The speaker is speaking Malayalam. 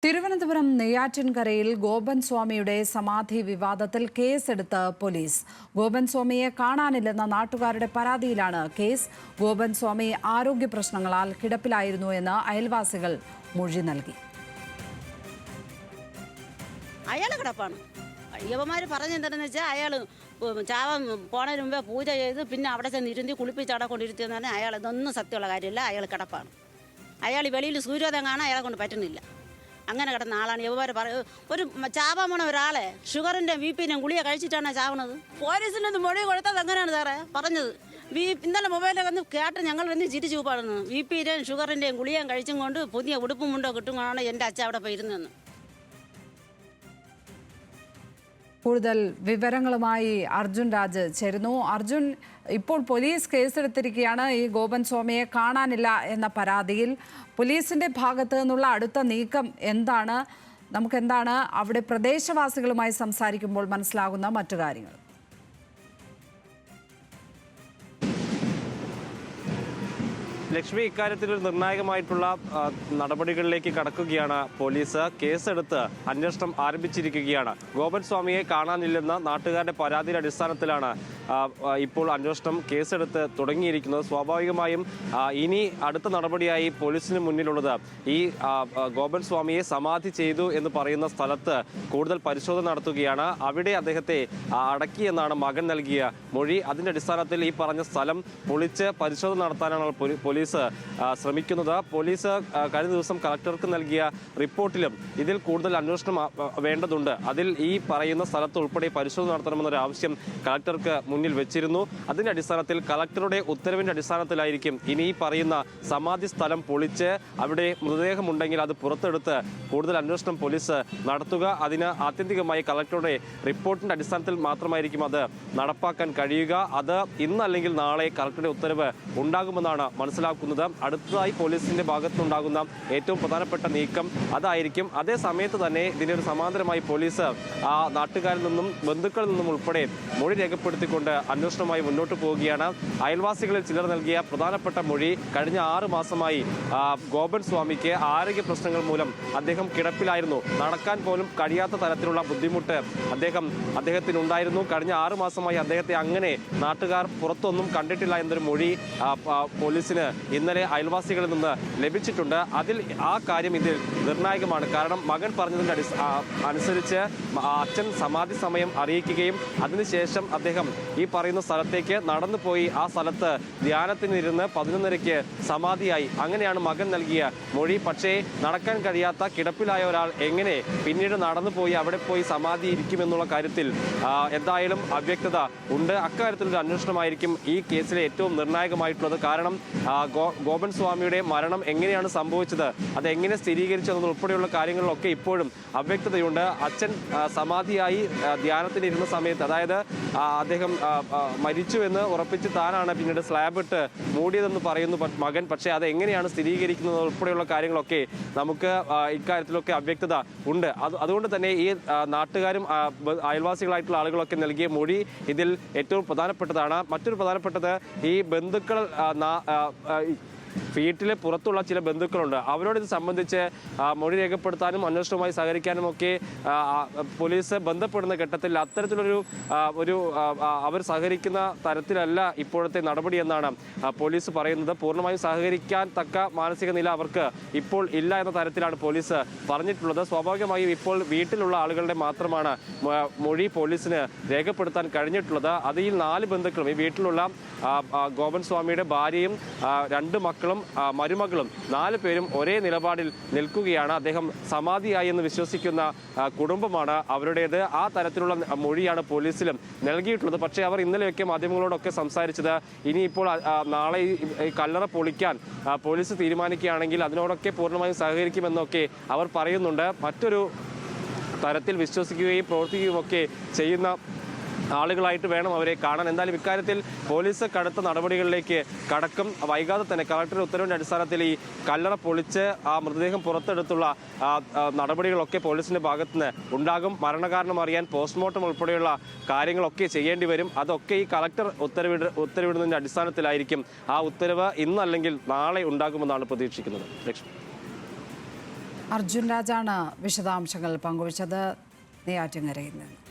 തിരുവനന്തപുരം നെയ്യാറ്റിൻകരയിൽ ഗോപൻ സ്വാമിയുടെ സമാധി വിവാദത്തിൽ കേസെടുത്ത് പോലീസ്. ഗോപൻ സ്വാമിയെ കാണാനില്ലെന്ന നാട്ടുകാരുടെ പരാതിയിലാണ് കേസ്. ഗോപൻ സ്വാമി ആരോഗ്യ പ്രശ്നങ്ങളാൽ കിടപ്പിലായിരുന്നു എന്ന് അയൽവാസികൾ മൊഴി നൽകി. അയാൾ കിടപ്പാണ്. അയ്യപ്പന്മാർ പറഞ്ഞെന്താണെന്ന് വെച്ചാൽ അയാൾ ചാവൻ പോണതിന് മുമ്പേ പൂജ ചെയ്ത് പിന്നെ അവിടെ ചെന്ന് ഇരുത്തി കുളിപ്പിച്ച് അവിടെ കൊണ്ടിരുത്തിയെന്ന് പറഞ്ഞാൽ അയാൾ ഇതൊന്നും സത്യമുള്ള കാര്യമില്ല. അയാൾ കിടപ്പാണ്. അയാൾ വെളിയിൽ സൂര്യോദയം കാണാൻ അയാളെ കൊണ്ട് പറ്റുന്നില്ല. അങ്ങനെ കിടന്ന ആളാണ്. യവന്മാർ ഒരു ചാവാൻ പോണ ഒരാളെ ഷുഗറിൻ്റെ BP-നും ഗുളിക കഴിച്ചിട്ടാണ് ചാവണത്. പോലീസിനൊന്ന് മൊഴി കൊടുത്തത് അങ്ങനെയാണ് സാറേ പറഞ്ഞത്. ഇന്നലെ മൊബൈലിൽ വന്ന് കേട്ട് ഞങ്ങൾ വന്ന് ചിരിച്ചു പാടുന്നു. BP-യുടെയും ഷുഗറിൻ്റെയും ഗുളികയും കഴിച്ചും കൊണ്ട് പുതിയ ഉടുപ്പും മുണ്ടോ കിട്ടുമ്പോഴാണ് എൻ്റെ അച്ഛൻ അവിടെ പോയിരുന്നതെന്ന്. കൂടുതൽ വിവരങ്ങളുമായി അർജുൻ രാജ് ചേരുന്നു. അർജുൻ, ഇപ്പോൾ പോലീസ് കേസെടുത്തിരിക്കുകയാണ് ഈ ഗോപൻ സ്വാമിയെ കാണാനില്ല എന്ന പരാതിയിൽ. പോലീസിന്റെ ഭാഗത്ത് നിന്നുള്ള അടുത്ത നീക്കം എന്താണ്? നമുക്കെന്താണ് അവിടെ പ്രദേശവാസികളുമായി സംസാരിക്കുമ്പോൾ മനസ്സിലാകുന്ന മറ്റു കാര്യങ്ങൾ? ലക്ഷ്മി, ഇക്കാര്യത്തിൽ ഒരു നിർണായകമായിട്ടുള്ള നടപടികളിലേക്ക് കടക്കുകയാണ് പോലീസ്. കേസെടുത്ത് അന്വേഷണം ആരംഭിച്ചിരിക്കുകയാണ്. ഗോപൻ സ്വാമിയെ കാണാനില്ലെന്ന നാട്ടുകാരുടെ പരാതിയുടെ അടിസ്ഥാനത്തിലാണ് ഇപ്പോൾ അന്വേഷണം കേസെടുത്ത് തുടങ്ങിയിരിക്കുന്നത്. സ്വാഭാവികമായും ഇനി അടുത്ത നടപടിയായി പോലീസിന് മുന്നിലുള്ളത് ഈ ഗോപൻ സ്വാമിയെ സമാധി ചെയ്തു എന്ന് പറയുന്ന സ്ഥലത്ത് കൂടുതൽ പരിശോധന നടത്തുകയാണ്. അവിടെ അദ്ദേഹത്തെ അടക്കിയെന്നാണ് മകൻ നൽകിയ മൊഴി. അതിന്റെ അടിസ്ഥാനത്തിൽ ഈ പറഞ്ഞ സ്ഥലം പൊളിച്ച് പരിശോധന നടത്താനാണ് പോലീസ് ശ്രമിക്കുന്നത്. പോലീസ് കഴിഞ്ഞ ദിവസം കളക്ടർക്ക് നൽകിയ റിപ്പോർട്ടിലും ഇതിൽ കൂടുതൽ അന്വേഷണം വേണ്ടതുണ്ട്, അതിൽ ഈ പറയുന്ന സ്ഥലത്ത് ഉൾപ്പെടെ പരിശോധന നടത്തണമെന്നൊരു ആവശ്യം കളക്ടർക്ക് മുന്നിൽ വെച്ചിരുന്നു. അതിന്റെ അടിസ്ഥാനത്തിൽ കളക്ടറുടെ ഉത്തരവിന്റെ അടിസ്ഥാനത്തിലായിരിക്കും ഇനി ഈ പറയുന്ന സമാധി സ്ഥലം പൊളിച്ച് അവിടെ മൃതദേഹമുണ്ടെങ്കിൽ അത് പുറത്തെടുത്ത് കൂടുതൽ അന്വേഷണം പോലീസ് നടത്തുക. അതിന് ആത്യന്തികമായി കളക്ടറുടെ റിപ്പോർട്ടിന്റെ അടിസ്ഥാനത്തിൽ മാത്രമായിരിക്കും അത് നടപ്പാക്കാൻ കഴിയുക. അത് ഇന്നല്ലെങ്കിൽ നാളെ കളക്ടറുടെ ഉത്തരവ് ഉണ്ടാകുമെന്നാണ് മനസ്സിലാക്കുന്നത്. അടുത്തതായി പോലീസിന്റെ ഭാഗത്തുനിന്നുണ്ടാകുന്ന ഏറ്റവും പ്രധാനപ്പെട്ട നീക്കം അതായിരിക്കും. അതേ സമയത്ത് തന്നെ ഇതിനൊരു സമാന്തരമായി പോലീസ് നാട്ടുകാരിൽ നിന്നും ബന്ധുക്കളിൽ നിന്നും ഉൾപ്പെടെ മൊഴി രേഖപ്പെടുത്തിക്കൊണ്ട് അന്വേഷണവുമായി മുന്നോട്ട് പോവുകയാണ്. അയൽവാസികളിൽ ചിലർ നൽകിയ പ്രധാനപ്പെട്ട മൊഴി, കഴിഞ്ഞ 6 മാസമായി ഗോപൻ സ്വാമിക്ക് ആരോഗ്യ പ്രശ്നങ്ങൾ മൂലം അദ്ദേഹം കിടപ്പിലായിരുന്നു. നടക്കാൻ പോലും കഴിയാത്ത തരത്തിലുള്ള ബുദ്ധിമുട്ട് അദ്ദേഹത്തിനുണ്ടായിരുന്നു. കഴിഞ്ഞ 6 മാസമായി അദ്ദേഹത്തെ അങ്ങനെ നാട്ടുകാർ പുറത്തൊന്നും കണ്ടിട്ടില്ല എന്നൊരു മൊഴി പോലീസിന് ഇന്നലെ അയൽവാസികളിൽ നിന്ന് ലഭിച്ചിട്ടുണ്ട്. ആ കാര്യം ഇതിൽ നിർണായകമാണ്. കാരണം മകൻ പറഞ്ഞതിന്റെ അനുസരിച്ച് അച്ഛൻ സമാധി സമയം അറിയിക്കുകയും അതിനുശേഷം അദ്ദേഹം ഈ പറയുന്ന സ്ഥലത്തേക്ക് നടന്നു പോയി ആ സ്ഥലത്ത് ധ്യാനത്തിനിരുന്ന് 11:30 സമാധിയായി. അങ്ങനെയാണ് മകൻ നൽകിയ മൊഴി. പക്ഷേ നടക്കാൻ കഴിയാത്ത കിടപ്പിലായ ഒരാൾ എങ്ങനെ പിന്നീട് നടന്നു പോയി അവിടെ പോയി സമാധി ഇരിക്കുമെന്നുള്ള കാര്യത്തിൽ എന്തായാലും അവ്യക്തത ഉണ്ട്. അക്കാര്യത്തിലൊരു അന്വേഷണമായിരിക്കും ഈ കേസിലെ ഏറ്റവും നിർണായകമായിട്ടുള്ളത്. കാരണം ഗോപൻ സ്വാമിയുടെ മരണം എങ്ങനെയാണ് സംഭവിച്ചത്, അതെങ്ങനെ സ്ഥിരീകരിച്ചു എന്നതുൾപ്പെടെയുള്ള കാര്യങ്ങളിലൊക്കെ ഇപ്പോഴും അവ്യക്തതയുണ്ട്. അച്ഛൻ സമാധിയായി ധ്യാനത്തിനിരുന്ന സമയത്ത്, അതായത് അദ്ദേഹം മരിച്ചു എന്ന് ഉറപ്പിച്ച് താനാണ് പിന്നീട് സ്ലാബ് ഇട്ട് മൂടിയതെന്ന് പറയുന്നു മകൻ. പക്ഷേ അത് എങ്ങനെയാണ് സ്ഥിരീകരിക്കുന്നത് ഉൾപ്പെടെയുള്ള കാര്യങ്ങളൊക്കെ നമുക്ക് ഇക്കാര്യത്തിലൊക്കെ അവ്യക്തത ഉണ്ട്. അതുകൊണ്ട് തന്നെ ഈ നാട്ടുകാരും അയൽവാസികളായിട്ടുള്ള ആളുകളൊക്കെ നൽകിയ മൊഴി ഇതിൽ ഏറ്റവും പ്രധാനപ്പെട്ടതാണ്. മറ്റൊരു പ്രധാനപ്പെട്ടത്, ഈ ബന്ധുക്കൾ വീട്ടിലെ പുറത്തുള്ള ചില ബന്ധുക്കളുണ്ട്. അവരോട് ഇത് സംബന്ധിച്ച് മൊഴി രേഖപ്പെടുത്താനും അന്വേഷണവുമായി സഹകരിക്കാനും ഒക്കെ പോലീസ് ബന്ധപ്പെടുന്ന ഘട്ടത്തിൽ അത്തരത്തിലൊരു അവർ സഹകരിക്കുന്ന തരത്തിലല്ല ഇപ്പോഴത്തെ നടപടി എന്നാണ് പോലീസ് പറയുന്നത്. പൂർണ്ണമായും സഹകരിക്കാൻ തക്ക മാനസിക നില അവർക്ക് ഇപ്പോൾ ഇല്ല എന്ന തരത്തിലാണ് പോലീസ് പറഞ്ഞിട്ടുള്ളത്. സ്വാഭാവികമായും ഇപ്പോൾ വീട്ടിലുള്ള ആളുകളുടെ മാത്രമാണ് മൊഴി പോലീസിന് രേഖപ്പെടുത്താൻ കഴിഞ്ഞിട്ടുള്ളത്. അതിൽ 4 ബന്ധുക്കളും, ഈ വീട്ടിലുള്ള ഗോപൻ സ്വാമിയുടെ ഭാര്യയും 2 മക്കളും മരുമകളും 4 പേരും ഒരേ നിലപാടിൽ നിൽക്കുകയാണ്. അദ്ദേഹം സമാധിയായി എന്ന് വിശ്വസിക്കുന്ന കുടുംബമാണ് അവരുടേത്. ആ തരത്തിലുള്ള മൊഴിയാണ് പോലീസിലും നൽകിയിട്ടുള്ളത്. പക്ഷേ അവർ ഇന്നലെയൊക്കെ മാധ്യമങ്ങളോടൊക്കെ സംസാരിച്ചത് ഇനിയിപ്പോൾ നാളെ ഈ കല്ലറ പൊളിക്കാൻ പോലീസ് തീരുമാനിക്കുകയാണെങ്കിൽ അതിനോടൊക്കെ പൂർണ്ണമായും സഹകരിക്കുമെന്നൊക്കെ അവർ പറയുന്നുണ്ട്. മറ്റൊരു തരത്തിൽ വിശ്വസിക്കുകയും പ്രവർത്തിക്കുകയും ഒക്കെ ചെയ്യുന്ന ആളുകളായിട്ട് വേണം അവരെ കാണാൻ. എന്തായാലും ഇക്കാര്യത്തിൽ പോലീസ് കടുത്ത നടപടികളിലേക്ക് കടക്കും. വൈകാതെ തന്നെ കളക്ടറുടെ ഉത്തരവിന്റെ അടിസ്ഥാനത്തിൽ ഈ കല്ലറ പൊളിച്ച് ആ മൃതദേഹം പുറത്തെടുത്തുള്ള നടപടികളൊക്കെ പോലീസിന്റെ ഭാഗത്തുനിന്ന് ഉണ്ടാകും. മരണകാരണം അറിയാൻ പോസ്റ്റ്മോർട്ടം ഉൾപ്പെടെയുള്ള കാര്യങ്ങളൊക്കെ ചെയ്യേണ്ടി വരും. അതൊക്കെ ഈ കളക്ടർ ഉത്തരവിടുന്നതിന്റെ അടിസ്ഥാനത്തിലായിരിക്കും. ആ ഉത്തരവ് ഇന്നല്ലെങ്കിൽ നാളെ ഉണ്ടാകുമെന്നാണ് പ്രതീക്ഷിക്കുന്നത്. ലക്ഷ്മി. അർജുൻ രാജാണ് വിശദാംശങ്ങൾ പങ്കുവച്ചത് നെയ്യാറ്റിൻകരയിൽ നിന്ന്.